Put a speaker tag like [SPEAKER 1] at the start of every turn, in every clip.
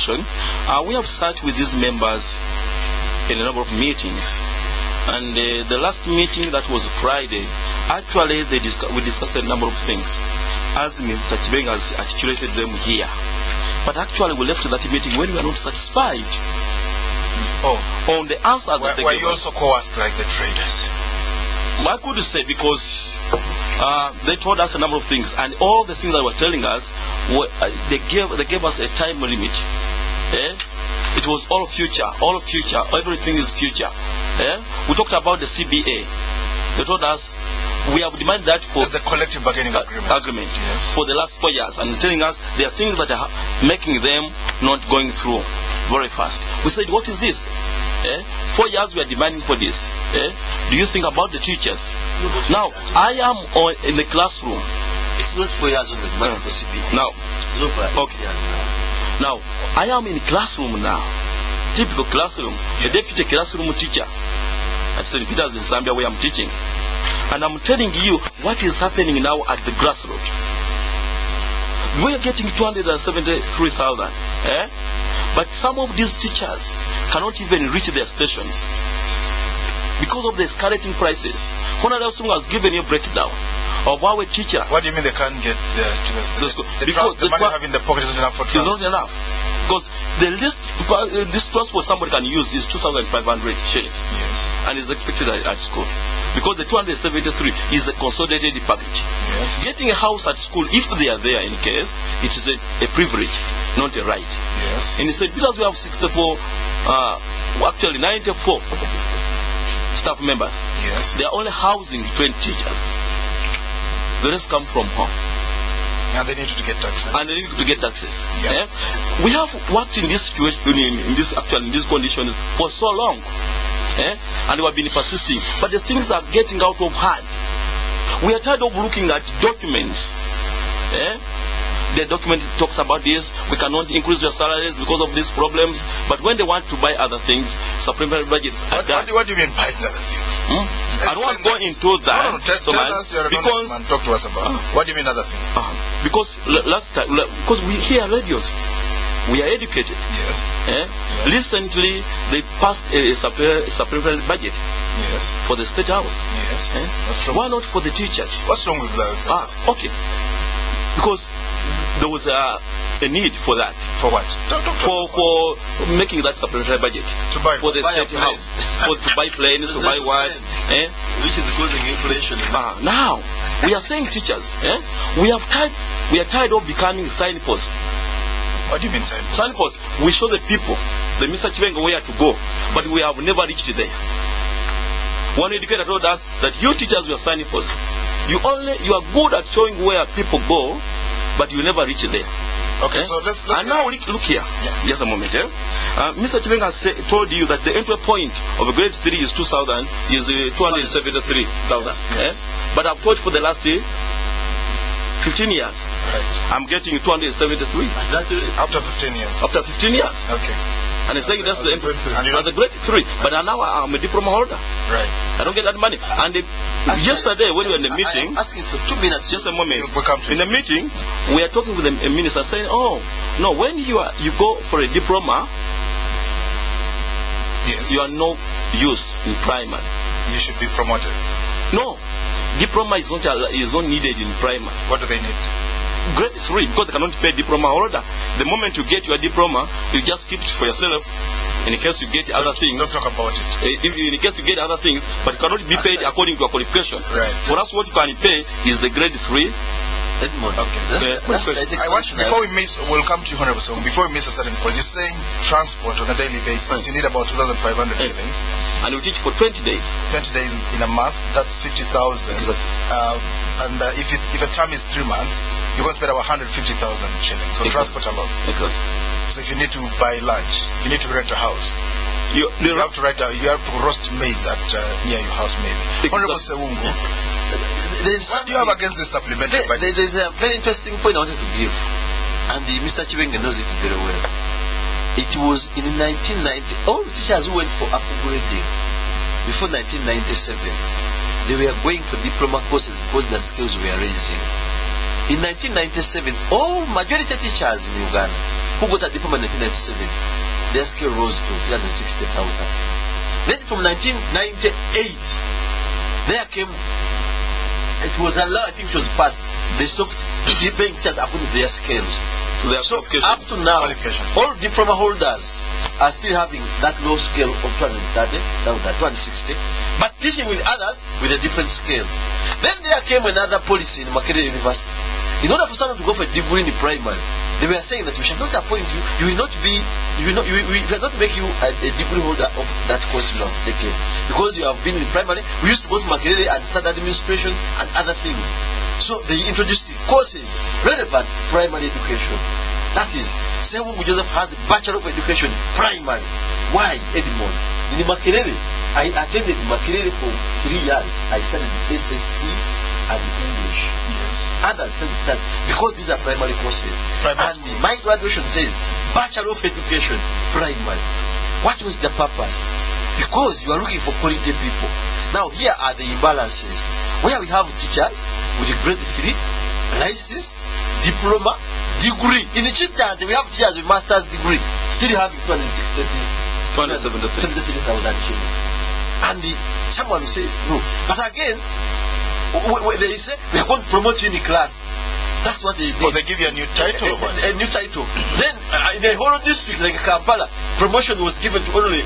[SPEAKER 1] question. We have started with these members in a number of meetings. And the last meeting, that was Friday, actually we discussed a number of things, as Mr. Kibenge has articulated them here. But actually we left that meeting when we were not satisfied on the answer that they gave us. Were
[SPEAKER 2] you also coerced like the traders?
[SPEAKER 1] I could say, because they told us a number of things, and all the things that were telling us, they gave us a time limit. It was all future, everything is future. We talked about the CBA. They told us we have demanded that for
[SPEAKER 2] the collective bargaining agreement. Yes.
[SPEAKER 1] For the last 4 years, and telling us there are things that are making them not going through very fast. We said, what is this? 4 years we are demanding for this. Do you think about the teachers? Now, I am in the classroom.
[SPEAKER 3] It's not 4 years on the demand for CBA.
[SPEAKER 1] Now,
[SPEAKER 3] it's not for 8 years now.
[SPEAKER 1] Now, I am in classroom now. Typical classroom. Yes. A deputy classroom teacher at St. Peter's in Zambia, where I'm teaching. And I'm telling you what is happening now at the grassroots. We are getting 273,000. But some of these teachers cannot even reach their stations because of the escalating prices. Hon Joseph Sewungu has given you a breakdown of our teacher.
[SPEAKER 2] What do you mean they can't get to the station? Because the money they have in the pocket is not enough for transport.
[SPEAKER 1] It's not enough. Because the least this transport somebody can use is 2,500 shillings.
[SPEAKER 2] Yes. And
[SPEAKER 1] is expected at school. Because the 273 is a consolidated package.
[SPEAKER 2] Yes.
[SPEAKER 1] Getting a house at school, if they are there in case, it is a privilege, not a right.
[SPEAKER 2] Yes.
[SPEAKER 1] In St. Peter's we have 64, actually 94 staff members.
[SPEAKER 2] Yes.
[SPEAKER 1] They are only housing 20 teachers. The rest come from home.
[SPEAKER 2] And they need to get taxes.
[SPEAKER 1] And they need to get taxes.
[SPEAKER 2] Yeah.
[SPEAKER 1] We have worked in this situation, in this condition for so long. And we have been persisting. But the things are getting out of hand. We are tired of looking at documents. The document talks about this. We cannot increase your salaries because of these problems. But when they want to buy other things, supplementary budgets are done.
[SPEAKER 2] What do you mean buying other things?
[SPEAKER 1] I don't want to go into that.
[SPEAKER 2] No, tell us, you're a because man, talk to us about what do you mean other things?
[SPEAKER 1] Because last time, because we hear radios, we are educated.
[SPEAKER 2] Yes.
[SPEAKER 1] Yes. Recently, they passed a supplementary budget.
[SPEAKER 2] Yes.
[SPEAKER 1] For the State House.
[SPEAKER 2] Yes.
[SPEAKER 1] Why not for the teachers?
[SPEAKER 2] What's wrong with that?
[SPEAKER 1] Okay. Because there was a need for that.
[SPEAKER 2] For what?
[SPEAKER 1] For making that supplementary budget.
[SPEAKER 2] To buy
[SPEAKER 1] for the State House. To buy planes, to buy what?
[SPEAKER 3] Which is causing inflation.
[SPEAKER 1] Now, we are saying teachers, we are tired of becoming signposts.
[SPEAKER 2] What do you mean signposts?
[SPEAKER 1] Signposts. We show the people, the Mr. Kibenge, where to go, but we have never reached there. One educator told us that you teachers were signposts. You are good at showing where people go, but you never reach there.
[SPEAKER 2] Okay, so let's
[SPEAKER 1] and now look here. Yeah. Just a moment. Mr. Kibenge has told you that the entry point of a grade 3 is 2,000, is 273,000.
[SPEAKER 2] Yes.
[SPEAKER 1] But I've taught for the last 15 years.
[SPEAKER 2] Right.
[SPEAKER 1] I'm getting 273.
[SPEAKER 2] After 15 years.
[SPEAKER 1] After 15 years.
[SPEAKER 2] Okay.
[SPEAKER 1] And it's saying that's the entry. And the grade 3. But now I'm a diploma holder.
[SPEAKER 2] Right.
[SPEAKER 1] I don't get that money. And yesterday when we were in the meeting,
[SPEAKER 3] I'm asking for 2 minutes.
[SPEAKER 1] Just a moment. In the meeting, we are talking with the minister saying, oh, no, when you go for a diploma,
[SPEAKER 2] yes,
[SPEAKER 1] you are no use in primary.
[SPEAKER 2] You should be promoted.
[SPEAKER 1] No. Diploma is not needed in primary.
[SPEAKER 2] What do they need?
[SPEAKER 1] Grade 3, because they cannot pay diploma holder. The moment you get your diploma, you just keep it for yourself. In case you get other things.
[SPEAKER 2] Don't talk about it.
[SPEAKER 1] In case you get other things, but it cannot be paid according to your qualification.
[SPEAKER 2] Right.
[SPEAKER 1] For us, what you can pay is the grade 3.
[SPEAKER 2] Okay. Before we meet, we'll come to you, Hon Joseph Sewungu. Before we miss a certain point, you're saying transport on a daily basis. You need about 2,500 shillings.
[SPEAKER 1] And you teach for 20 days. 20
[SPEAKER 2] days in a month, that's 50,000.
[SPEAKER 1] Exactly.
[SPEAKER 2] And if a term is 3 months, you're going to spend about 150,000 shillings on transport alone.
[SPEAKER 1] Exactly.
[SPEAKER 2] So if you need to buy lunch, you need to rent a house. You have to roast maize at near your house, maybe. Hon Joseph Sewungu, what do you have against this supplementary budget?
[SPEAKER 3] There's a very interesting point I wanted to give, and Mr. Kibenge knows it very well. It was in 1990, all teachers who went for upgrading before 1997, they were going for diploma courses because the skills were raising. In 1997, all majority teachers in Uganda who got a diploma in 1997, their scale rose to 360,000. Then from 1998, there came, it was a law, I think it was passed, they stopped paying teachers according to their scales. So up to now, all diploma holders are still having that low scale of 260, but teaching with others with a different scale. Then there came another policy in Makerere University. In order for someone to go for a degree in primary, they were saying that we shall not appoint you, we will not make you a degree holder of that course you have taken. Because you have been in primary, we used to go to Makerere and start administration and other things. So they introduced courses relevant to primary education. That is, Sewungu Joseph has a Bachelor of Education primary. Why, Edmond? In Makerere, I attended Makerere for 3 years. I studied SST and English. Others studied science because these are primary courses. And my graduation says Bachelor of Education primary. What was the purpose? Because you are looking for quality people. Now here are the imbalances. Where we have teachers with a grade 3, licensed, diploma, degree. In the Chitante, we have teachers with master's degree, still having 273,000 shillings. And someone says no. But again, they say we are going to promote you in the class. That's what they did.
[SPEAKER 2] Or they give you a new title.
[SPEAKER 3] A new title. Then in the whole district, like Kampala, promotion was given to only,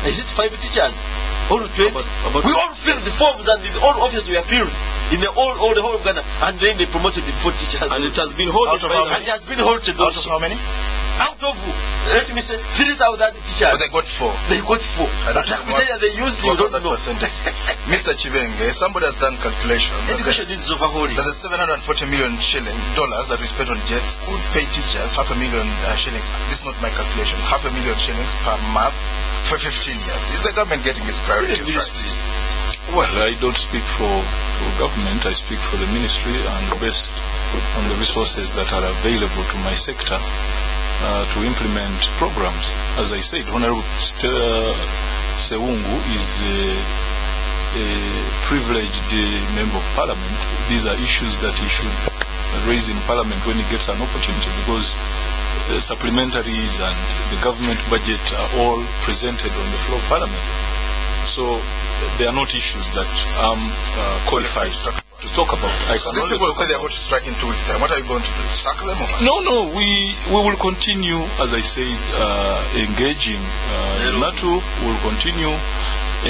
[SPEAKER 3] is it 5 teachers? All 20. We all filled the forms and all offices were filled in the whole of Ghana, and then they promoted the 4 teachers.
[SPEAKER 1] And it has been halted.
[SPEAKER 3] And it has been halted.
[SPEAKER 2] Out of how many?
[SPEAKER 3] Out of, let me say, 3,000 teachers.
[SPEAKER 2] But they got 4.
[SPEAKER 3] They got 4. But they used you don't know.
[SPEAKER 2] Mr. Kibenge, somebody has done calculations.
[SPEAKER 3] Education needs overhauling.
[SPEAKER 2] That the $740 million dollars that we spent on jets could pay teachers $500,000 shillings. This is not my calculation. $500,000 shillings per month for 15 years. Is the government getting its priorities right?
[SPEAKER 4] Well, I don't speak for government. I speak for the ministry and based on the resources that are available to my sector to implement programs. As I said, Honorable Sewungu is a privileged member of parliament. These are issues that he should raise in parliament when he gets an opportunity, because supplementaries and the government budget are all presented on the floor of parliament. So they are not issues that I'm qualified to talk about.
[SPEAKER 2] So these people say they are going to strike in 2 weeks' time. What are you going to do? Sack them? Or?
[SPEAKER 4] No, we will continue, as I said, engaging NATO. We will continue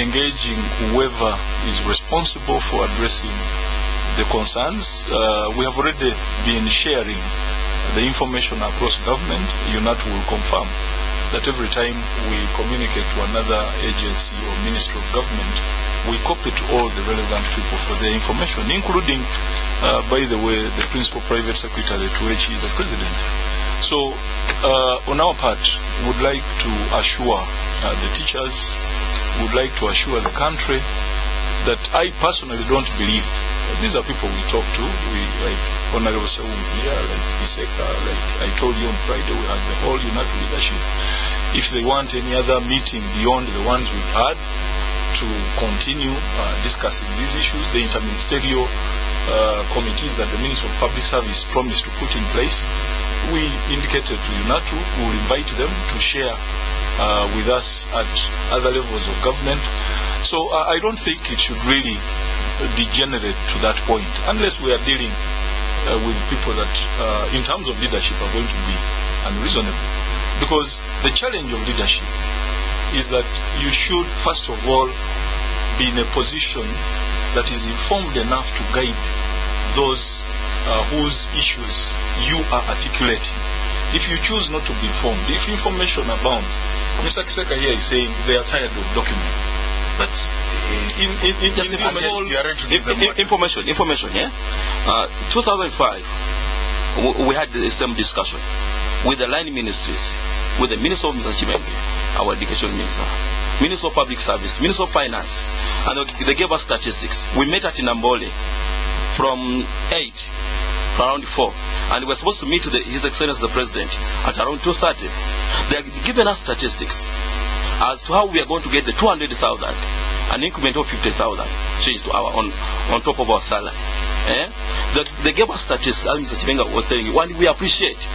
[SPEAKER 4] engaging whoever is responsible for addressing the concerns. We have already been sharing the information across government. UNATO will confirm that every time we communicate to another agency or ministry of government, we copy to all the relevant people for their information, including, by the way, the principal private secretary to which he is the president. So, on our part, we would like to assure the teachers, would like to assure the country that I personally don't believe. These are people we talk to, like Honorable Sewungu here, like Kisekka, like I told you on Friday, we had the whole UNATO leadership. If they want any other meeting beyond the ones we've had to continue discussing these issues, the interministerial committees that the Minister of Public Service promised to put in place, we indicated to UNATO, we will invite them to share with us at other levels of government. So I don't think it should really degenerate to that point, unless we are dealing with people that, in terms of leadership, are going to be unreasonable. Because the challenge of leadership is that you should, first of all, be in a position that is informed enough to guide those whose issues you are articulating. If you choose not to be informed, if information abounds, Mr. Kisekka here is saying they are tired of documents. But
[SPEAKER 1] information, yeah? 2005, we had the same discussion with the line ministries, with the Minister of Mr. Kibenge, our education minister, Minister of Public Service, Minister of Finance, and they gave us statistics. We met at Inambole from 8 to around 4, and we were supposed to meet His Excellency the President at around 2:30. They have given us statistics as to how we are going to get the 200,000, an increment of 50,000 changed to our on top of our salary. They gave us statistics, as Mr. Kibenge was telling you, and we appreciate.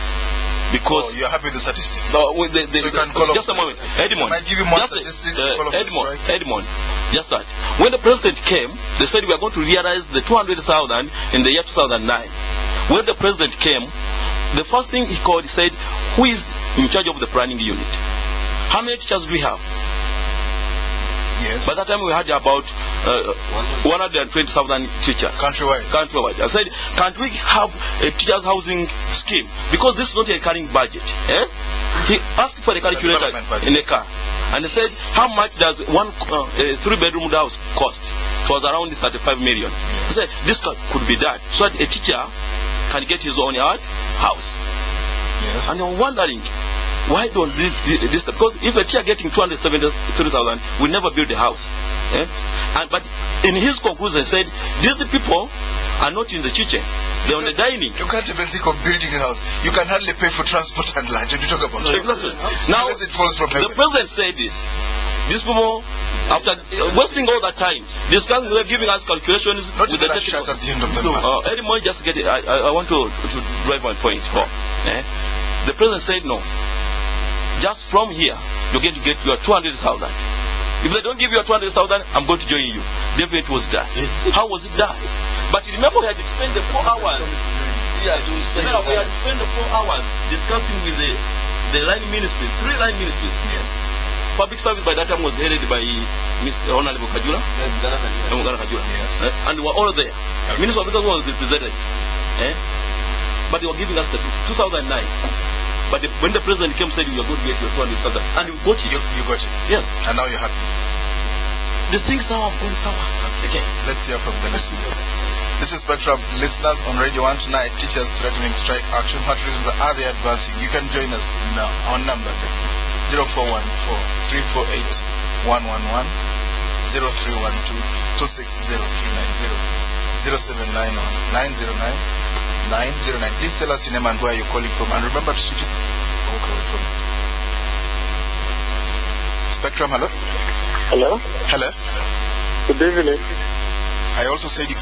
[SPEAKER 1] because
[SPEAKER 2] you're happy with the statistics.
[SPEAKER 1] So with
[SPEAKER 2] so you can call
[SPEAKER 1] just a moment, Edmond.
[SPEAKER 2] I might give you more statistics.
[SPEAKER 1] Edmond, just that. When the president came, they said we are going to realize the 200,000 in the year 2009. When the president came, the first thing he called, he said, who is in charge of the planning unit? How many teachers do we have?
[SPEAKER 2] Yes.
[SPEAKER 1] By that time we had about 120,000 teachers.
[SPEAKER 2] Countrywide.
[SPEAKER 1] I said, can't we have a teachers housing scheme? Because this is not a recurring budget. Eh? He asked for a calculator in a car. And he said, how much does one 3-bedroom house cost? It was around 35 million. He said, this could be done. So that a teacher can get his own house.
[SPEAKER 2] Yes.
[SPEAKER 1] And I'm wondering, why don't this because if a teacher getting 273,000 will never build a house. Eh? But in his conclusion said, these people are not in the kitchen, they're on the dining.
[SPEAKER 2] You can't even think of building a house. You can hardly pay for transport and lunch, and you talk about
[SPEAKER 1] exactly. Now
[SPEAKER 2] it falls from heaven.
[SPEAKER 1] The president said this. These people, after wasting all that time discussing, they're giving us calculations
[SPEAKER 2] not
[SPEAKER 1] with the
[SPEAKER 2] shut at the end of the month.
[SPEAKER 1] Anymore, just get it. I want to drive my point home. Eh? The president said no. Just from here, you're going to get your 200,000. If they don't give you your 200,000, I'm going to join you. Therefore, it was done. How was it done? But remember, we had to spend the 4 hours. We had spent the 4 hours discussing with the line ministry, 3 line ministries.
[SPEAKER 2] Yes.
[SPEAKER 1] Public service by that time was headed by Mr. Honorable Kajula. Uganda Kajula.
[SPEAKER 2] Yes.
[SPEAKER 1] And we were all there. Okay. Minister of Education was represented. But they were giving us statistics. 2009. But when the president came, said you are going to get your 200,000, and you got it.
[SPEAKER 2] You got it.
[SPEAKER 1] Yes.
[SPEAKER 2] And now you're happy.
[SPEAKER 1] The things now have gone sour.
[SPEAKER 2] Okay. Let's hear from the listeners. This is Spectrum listeners on Radio 1 tonight. Teachers threatening strike action. What reasons are they advancing? You can join us now. Our number 0414 348 111 0312 260 390 0791 909 909. Please tell us your name and where you're calling from, and remember to switch it. Walk away from it. Spectrum, hello. Hello.
[SPEAKER 5] Good evening.
[SPEAKER 2] I also said you.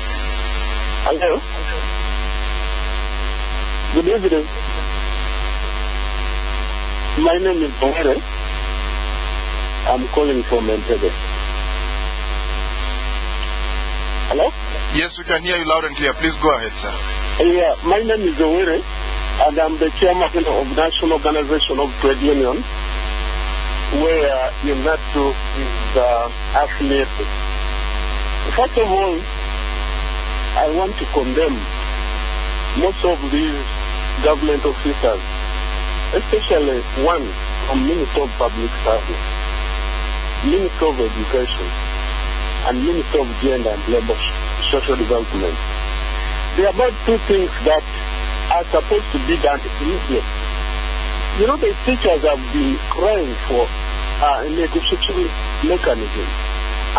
[SPEAKER 5] Hello. Good evening. My name is Formaer. I'm calling from Entebbe. Hello.
[SPEAKER 2] Yes, we can hear you loud and clear. Please go ahead, sir.
[SPEAKER 5] Yeah, my name is Owere, and I'm the chairman of National Organization of Trade Union, where UNATU is affiliated. First of all, I want to condemn most of these government officers, especially one from Minister of Public Service, Minister of Education, and Minister of Gender and Labor Social Development. There are about 2 things that are supposed to be done immediately. You know, the teachers have been crying for a negotiation mechanism,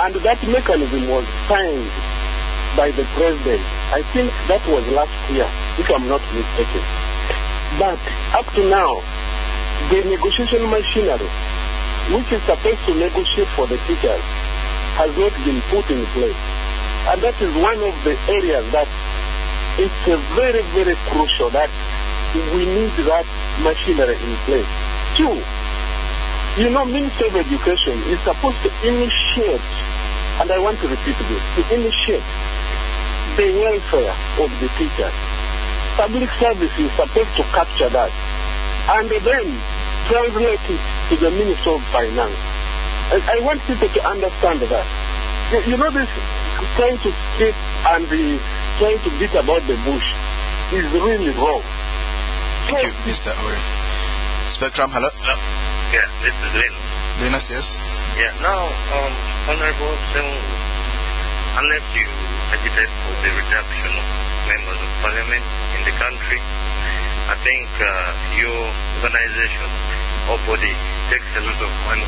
[SPEAKER 5] and that mechanism was signed by the president. I think that was last year, if I'm not mistaken. But up to now, the negotiation machinery, which is supposed to negotiate for the teachers, has not been put in place. And that is one of the areas that it's very, very crucial that we need that machinery in place. 2, you know, Minister of Education is supposed to initiate, and I want to repeat this, to initiate the welfare of the teachers. Public service is supposed to capture that and then translate it to the Minister of Finance. And I want people to understand that. You know, this trying to skip and trying to beat about the bush is really wrong.
[SPEAKER 2] Thank you, Mr. Ore. Spectrum, hello.
[SPEAKER 6] Yeah, this is
[SPEAKER 2] Linus, yes.
[SPEAKER 6] Yeah, now, Honorable Sewungu, unless you agitate for the reduction of members of parliament in the country, I think your organization or body takes a lot of money,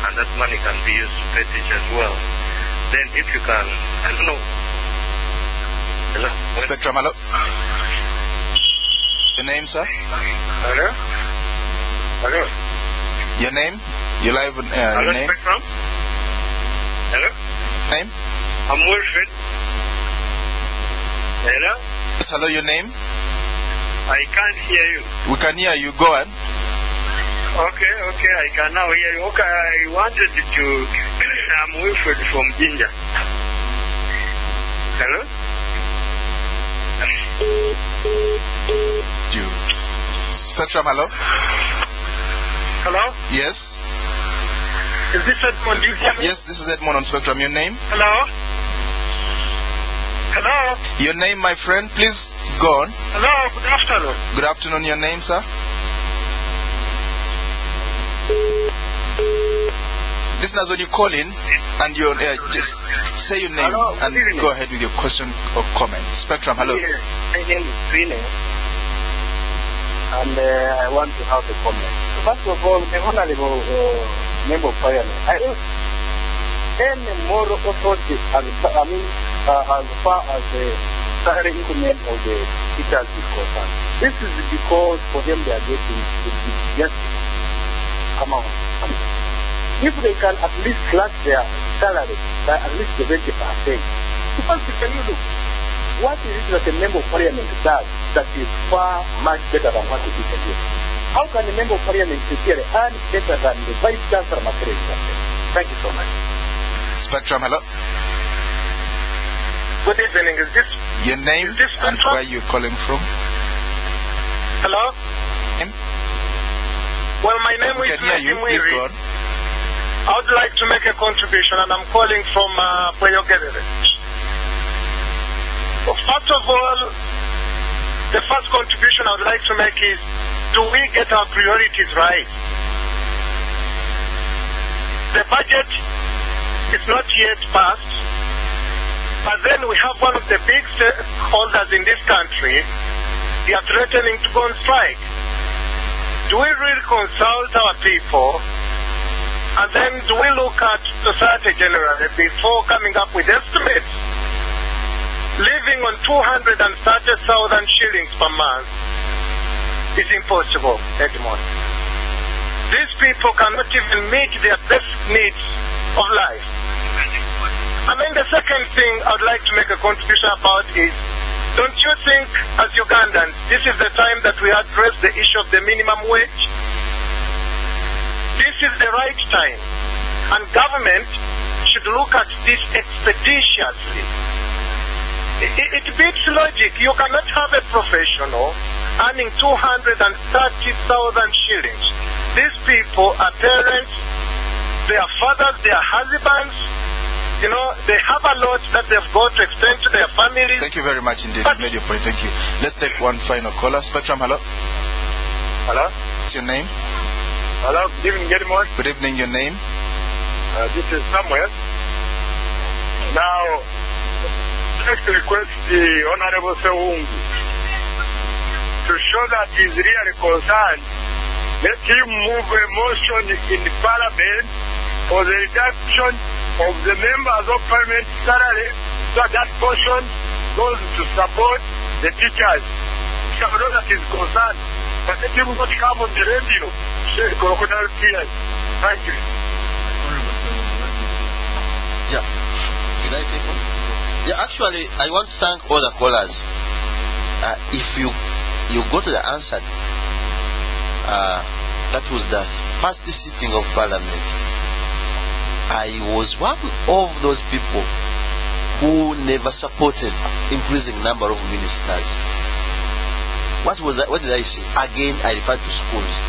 [SPEAKER 6] and that money can be used to pay teachers well. Then if you can, I don't know. Hello?
[SPEAKER 2] Spectrum, hello. Your name, sir?
[SPEAKER 6] Hello? Hello?
[SPEAKER 2] Your name? You're live on air.
[SPEAKER 6] Hello,
[SPEAKER 2] Your name?
[SPEAKER 6] Spectrum? Hello?
[SPEAKER 2] Name?
[SPEAKER 6] I'm Wilfred. Hello?
[SPEAKER 2] Yes, hello, your name?
[SPEAKER 6] I can't hear you.
[SPEAKER 2] We can hear you. Go on.
[SPEAKER 6] Okay, I can now hear you. Okay, I wanted to... I'm Wilfred from Ginger. Hello?
[SPEAKER 2] Spectrum, hello?
[SPEAKER 6] Hello?
[SPEAKER 2] Yes?
[SPEAKER 6] Is this Edmond? Do you hear me?
[SPEAKER 2] Yes, this is Edmond on Spectrum. Your name?
[SPEAKER 6] Hello? Hello?
[SPEAKER 2] Your name, my friend, please go on.
[SPEAKER 6] Hello, good afternoon.
[SPEAKER 2] Good afternoon, your name, sir? Listeners, when you call in and you're on air, just say your name and go ahead with your question or comment. Spectrum, hello.
[SPEAKER 6] Yes, my name is Green, and I want to have a comment. First of all, the Honorable Member of Parliament, I any moral authority, as far as the salary increment of the teachers is concerned. This is because for them they are getting the biggest amount. If they can at least slash their salary by at least 70%, because can you look, what is it that a member of parliament does that is far much better than what it is do? How can a member of parliament secretary earn better than the vice chancellor Makerere? Thank you so much.
[SPEAKER 2] Spectrum, hello.
[SPEAKER 6] Good evening. Is this
[SPEAKER 2] your name and where you're calling from?
[SPEAKER 6] Hello? Well, my name is
[SPEAKER 2] Please go on.
[SPEAKER 6] I would like to make a contribution, and I'm calling from Pueyogerere. First of all, the first contribution I would like to make is, do we get our priorities right? The budget is not yet passed, but then we have one of the big stakeholders in this country. They are threatening to go on strike. Do we really consult our people? And then do we look at society generally before coming up with estimates? Living on 230,000 shillings per month is impossible, Edmond. These people cannot even meet their basic needs of life. And then the second thing I would like to make a contribution about is, don't you think as Ugandans, this is the time that we address the issue of the minimum wage? This is the right time, and government should look at this expeditiously. It beats logic. You cannot have a professional earning 230,000 shillings. These people are parents, they are fathers, they are husbands. You know, they have a lot that they've got to extend to their families.
[SPEAKER 2] Thank you very much indeed. You made your point. Thank you. Let's take one final caller. Spectrum, hello.
[SPEAKER 6] Hello.
[SPEAKER 2] What's your name?
[SPEAKER 6] Hello, good evening, Edmond.
[SPEAKER 2] Good evening, your name?
[SPEAKER 6] This is Samuel. Now, I'd like to request the Honorable Sewungu to show that he's really concerned. Let him move a motion in the Parliament for the reduction of the members of Parliament salary, so that portion goes to support the teachers. So that is concerned. But let him not come on the radio. Crocodile tears. Thank you.
[SPEAKER 3] Yeah. Can I take one? Yeah, actually, I want to thank all the callers. If you got the answer, that was the first sitting of Parliament. I was one of those people who never supported increasing number of ministers. What did I say? Again, I referred to schools.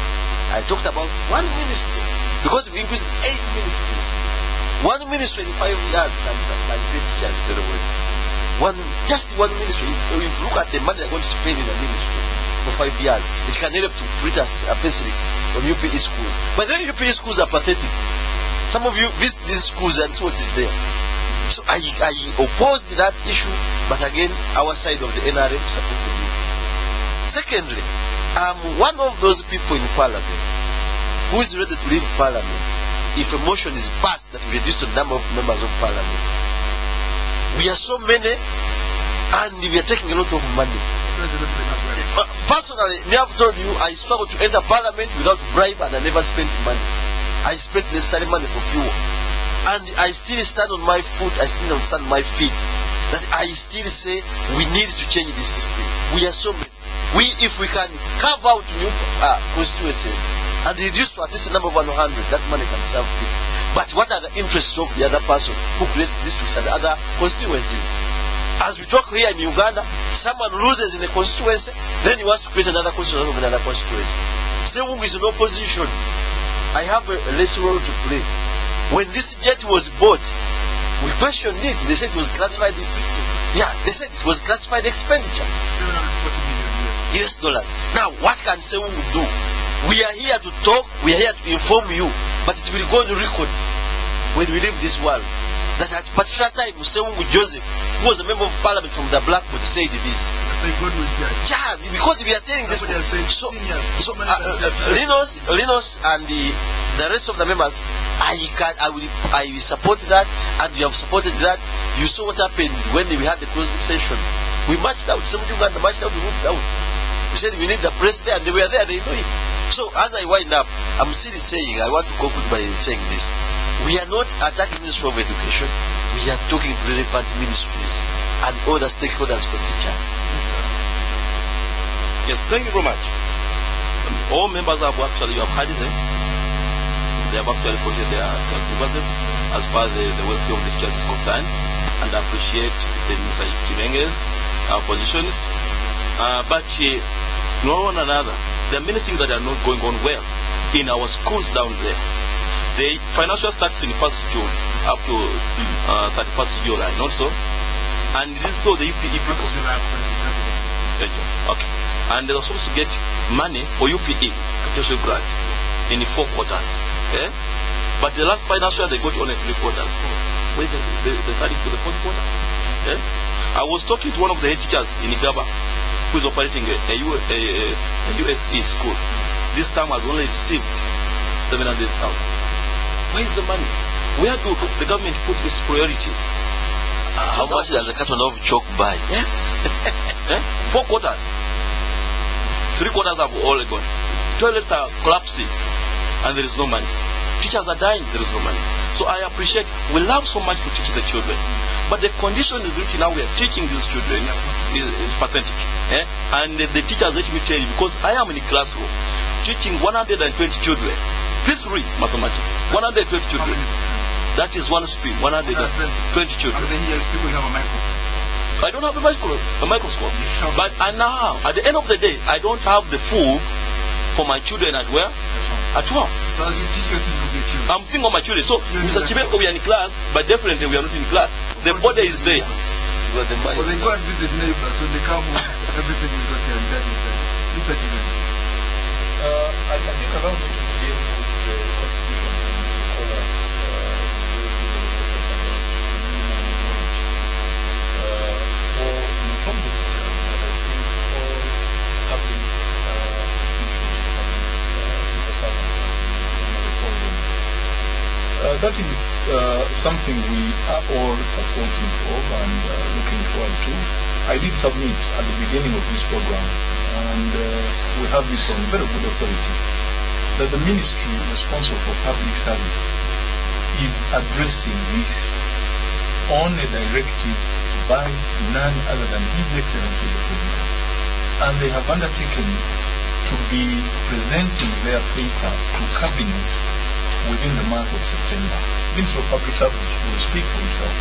[SPEAKER 3] I talked about one ministry, because we increased 8 ministries. One ministry in 5 years can supply teachers very well. Just one ministry. If you look at the money they're going to spend in a ministry for 5 years, it can help to put a facility on UPE schools. But then UPE schools are pathetic. Some of you visit these schools and see what is there. So I opposed that issue, but again, our side of the NRM supported it. Secondly, I'm one of those people in Parliament who is ready to leave Parliament if a motion is passed that will reduce the number of members of Parliament. We are so many, and we are taking a lot of money. Personally, me have told you, I struggled to enter Parliament without bribe, and I never spent money. I spent necessary money for fuel, and I still stand on my foot. I still stand on my feet. That I still say we need to change this system. We are so many. if we can carve out new constituencies and reduce to at least a number of 100, that money can serve people. But what are the interests of the other person who creates districts and other constituencies? As we talk here in Uganda, someone loses in a constituency, then he wants to create another constituency of another constituency. Sewungu is in opposition. I have a less role to play. When this jet was bought, we questioned it. They said it was classified. Yeah, they said it was classified expenditure. $740 million. Now, what can Sewungu do? We are here to talk, we are here to inform you, but it will go on record when we leave this world that at a particular time Sewungu Joseph, who was a member of parliament from the Blackboard, said this. Yeah, because we are telling this. So Linus and the rest of the members, I will support that, and we have supported that. You saw what happened when we had the closed session. We marched out. Some Uganda marched out, we moved out. We said we need the press there, and they were there, they know it. So as I wind up, I'm still saying, I want to conclude by saying this. We are not attacking the Ministry of Education. We are talking to relevant ministries and other stakeholders for teachers.
[SPEAKER 1] Yes, thank you very much. All members have actually, you have heard them. They have actually voted their grievances as far as the welfare of the teachers is concerned, and I appreciate the Mr. Kibenge's positions. But no one another, there are many things that are not going on well in our schools down there. The financial starts in 1st June up to 31st July, not so? And this is the UPE people. Okay. And they're supposed to get money for UPE, capital grant, in 4 quarters. Okay? But the last financial they got only 3 quarters. Wait, the third to the 4th quarter. Okay? I was talking to one of the head teachers in Igaba, who is operating a USE school. This time has only received 700,000. Where is the money? Where do the government put its priorities?
[SPEAKER 3] How much does a carton of chalk buy?
[SPEAKER 1] Yeah? 4 quarters. 3 quarters have all gone. Toilets are collapsing and there is no money. Teachers are dying, there is no money. So I appreciate, we love so much to teach the children. But the condition is which now we are teaching these children is pathetic. And the teachers, let me tell you, because I am in a classroom teaching 120 children. Please read mathematics. 120 children. That is one stream. 120 children. I don't have a microscope. But now, at the end of the day, I don't have the food for my children at where? At home.
[SPEAKER 2] So as you teach your children.
[SPEAKER 1] I'm thinking of my children. So, Mr. Kibenge, we are in class, but definitely we are not in class. The body is there.
[SPEAKER 2] Well, they go and visit neighbors, so they come home, everything is okay, and that is that. Mr. Kibenge.
[SPEAKER 4] I think allow me to begin with the that is something we are all supportive of and looking forward to. I did submit at the beginning of this program, and we have this on very good authority, that the ministry responsible for public service is addressing this on a directive by none other than His Excellency the President. And they have undertaken to be presenting their paper to Cabinet within the month of September. Ministry of Public Service will speak for itself.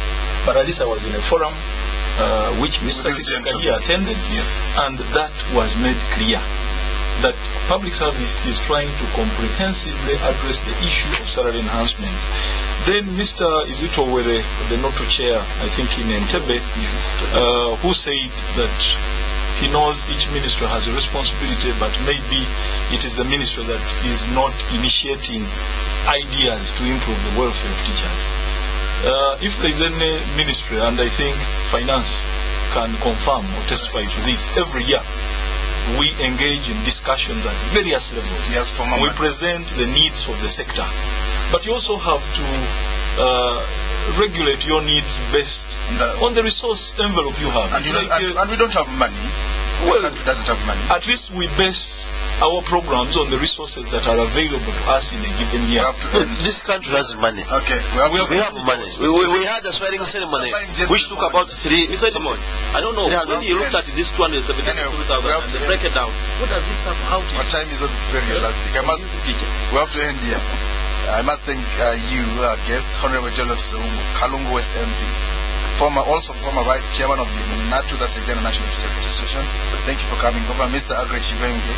[SPEAKER 4] But at least I was in a forum which Mr. Kisekka attended, yes, and that was made clear that public service is trying to comprehensively address the issue of salary enhancement. Then Mr. Izito Were, the NOTO chair, I think in Entebbe, who said that he knows each ministry has a responsibility, but maybe it is the ministry that is not initiating ideas to improve the welfare of teachers. If there is any ministry, and I think finance can confirm or testify to this, every year we engage in discussions at various levels.
[SPEAKER 2] Yes,
[SPEAKER 4] we present the needs of the sector. But you also have to regulate your needs based on the resource envelope you have.
[SPEAKER 2] And we don't have money The country doesn't have money.
[SPEAKER 4] At least we base our programs on the resources that are available to us in a given year.
[SPEAKER 3] This country has money.
[SPEAKER 2] Okay, we have
[SPEAKER 3] money. We had a swearing ceremony which took about 3
[SPEAKER 1] Mr. Simon, I don't know, when you looked at this 272,000 and they break it down, what does this have out?
[SPEAKER 2] Our time is not very elastic. We have to end here. I must thank you, our guest, Honorable Joseph Sewungu, Kalungu West MP, also former Vice Chairman of the NATO, that's the Uganda National Teachers Association. Thank you for coming over. Mr. Agrey Kibenge,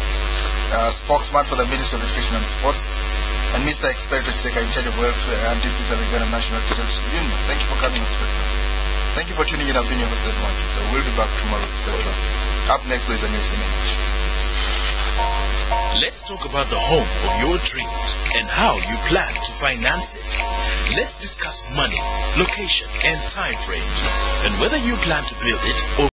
[SPEAKER 2] spokesman for the Ministry of Education and Sports, and Mr. Experito Kisekka, in charge of welfare and business of the Uganda National Teachers Union. Thank you for coming, Inspector. Thank you for tuning in. I've been your host, Edmond. So we'll be back tomorrow, Inspector. Up next is a news in English.
[SPEAKER 7] Let's talk about the home of your dreams and how you plan to finance it. Let's discuss money, location, and time frames, and whether you plan to build it or